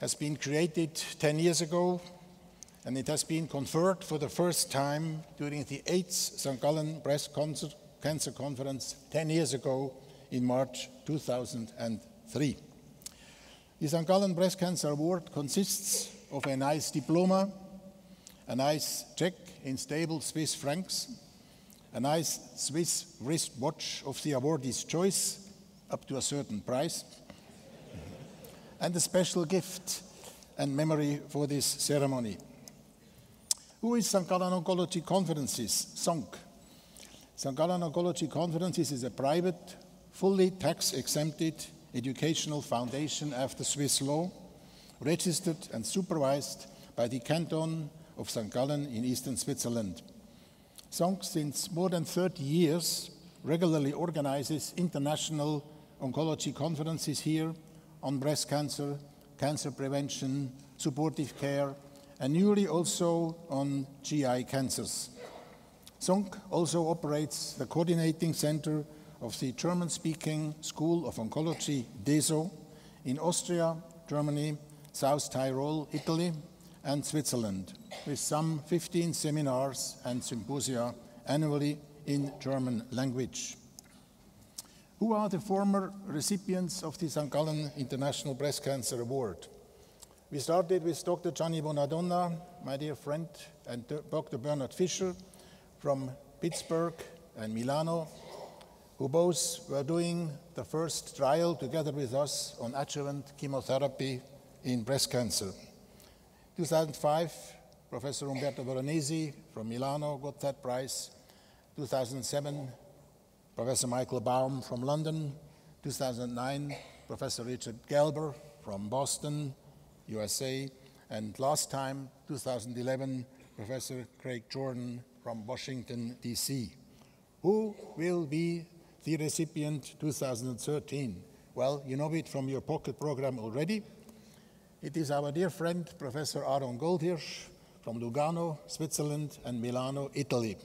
has been created 10 years ago, and it has been conferred for the first time during the 8th St. Gallen Breast Cancer Conference 10 years ago in March 2003. The St. Gallen Breast Cancer Award consists of a nice diploma, a nice check in stable Swiss francs, a nice Swiss wristwatch of the awardee's choice, up to a certain price, and a special gift and memory for this ceremony. Who is St. Gallen Oncology Conferences, SONC? St. Gallen Oncology Conferences is a private, fully tax-exempted educational foundation after Swiss law, registered and supervised by the Canton of St. Gallen in eastern Switzerland. SONC, since more than 30 years, regularly organizes international oncology conferences here on breast cancer, cancer prevention, supportive care, and newly also on GI cancers. SONC also operates the coordinating center of the German-speaking School of Oncology, DESO, in Austria, Germany, South Tyrol, Italy, and Switzerland, with some 15 seminars and symposia annually in German language. Who are the former recipients of the St. Gallen International Breast Cancer Award? We started with Dr. Gianni Bonadonna, my dear friend, and Dr. Bernard Fischer from Pittsburgh and Milano, who both were doing the first trial together with us on adjuvant chemotherapy in breast cancer. 2005, Professor Umberto Veronesi from Milano got that prize. 2007, Professor Michael Baum from London. 2009, Professor Richard Gelber from Boston, USA. And last time, 2011, Professor Craig Jordan from Washington, DC. Who will be the recipient 2013? Well, you know it from your pocket program already. It is our dear friend, Professor Aron Goldhirsch from Lugano, Switzerland, and Milano, Italy.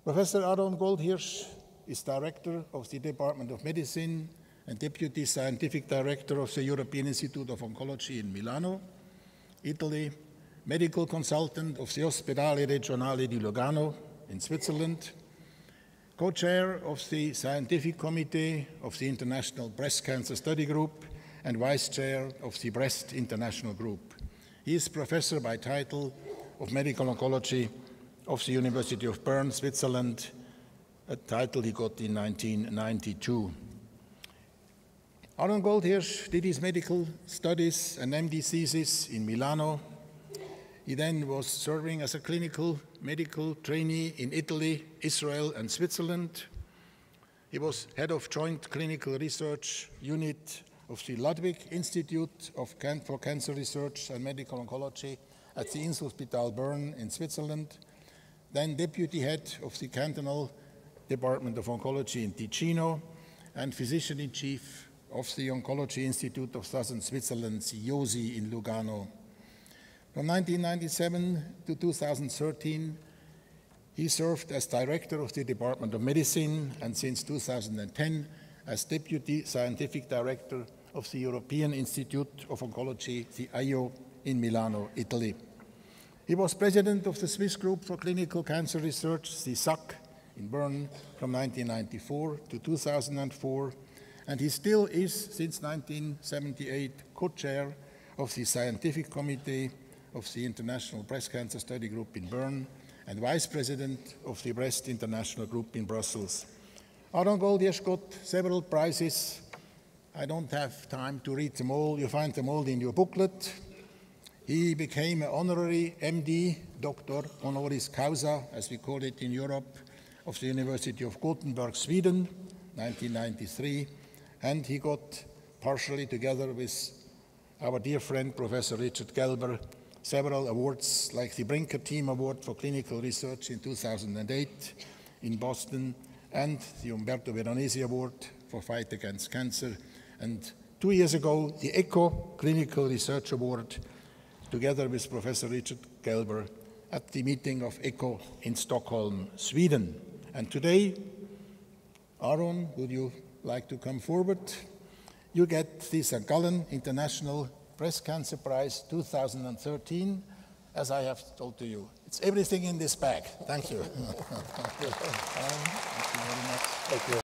Professor Aron Goldhirsch is Director of the Department of Medicine and Deputy Scientific Director of the European Institute of Oncology in Milano, Italy, Medical Consultant of the Ospedale Regionale di Lugano in Switzerland, Co-Chair of the Scientific Committee of the International Breast Cancer Study Group and Vice Chair of the Breast International Group. He is Professor by title of Medical Oncology of the University of Bern, Switzerland, a title he got in 1992. Aron Goldhirsch did his medical studies and MD thesis in Milano. He then was serving as a clinical medical trainee in Italy, Israel, and Switzerland. He was head of Joint Clinical Research Unit of the Ludwig Institute for Cancer Research and Medical Oncology at the Inselspital Bern in Switzerland, then deputy head of the Cantonal Department of Oncology in Ticino, and physician-in-chief of the Oncology Institute of Southern Switzerland, CIOSI, in Lugano. From 1997 to 2013, he served as director of the Department of Medicine, and since 2010 as deputy scientific director of the European Institute of Oncology, the IO, in Milano, Italy. He was president of the Swiss Group for Clinical Cancer Research, the SAC, in Bern from 1994 to 2004, and he still is, since 1978, co-chair of the Scientific Committee of the International Breast Cancer Study Group in Bern and vice president of the Breast International Group in Brussels. Aron Goldhirsch got several prizes. I don't have time to read them all. You find them all in your booklet. He became an honorary MD, Doctor Honoris Causa, as we call it in Europe, of the University of Gothenburg, Sweden, 1993. And he got, partially together with our dear friend, Professor Richard Gelber, several awards, like the Brinker Team Award for Clinical Research in 2008 in Boston, and the Umberto Veronesi Award for Fight Against Cancer. And 2 years ago, the ECHO Clinical Research Award, together with Professor Richard Gelber, at the meeting of ECHO in Stockholm, Sweden. And today, Aron, would you like to come forward? You get the St. Gallen International Breast Cancer Prize 2013, as I have told to you. It's everything in this bag. Thank you. Thank you very much. Thank you.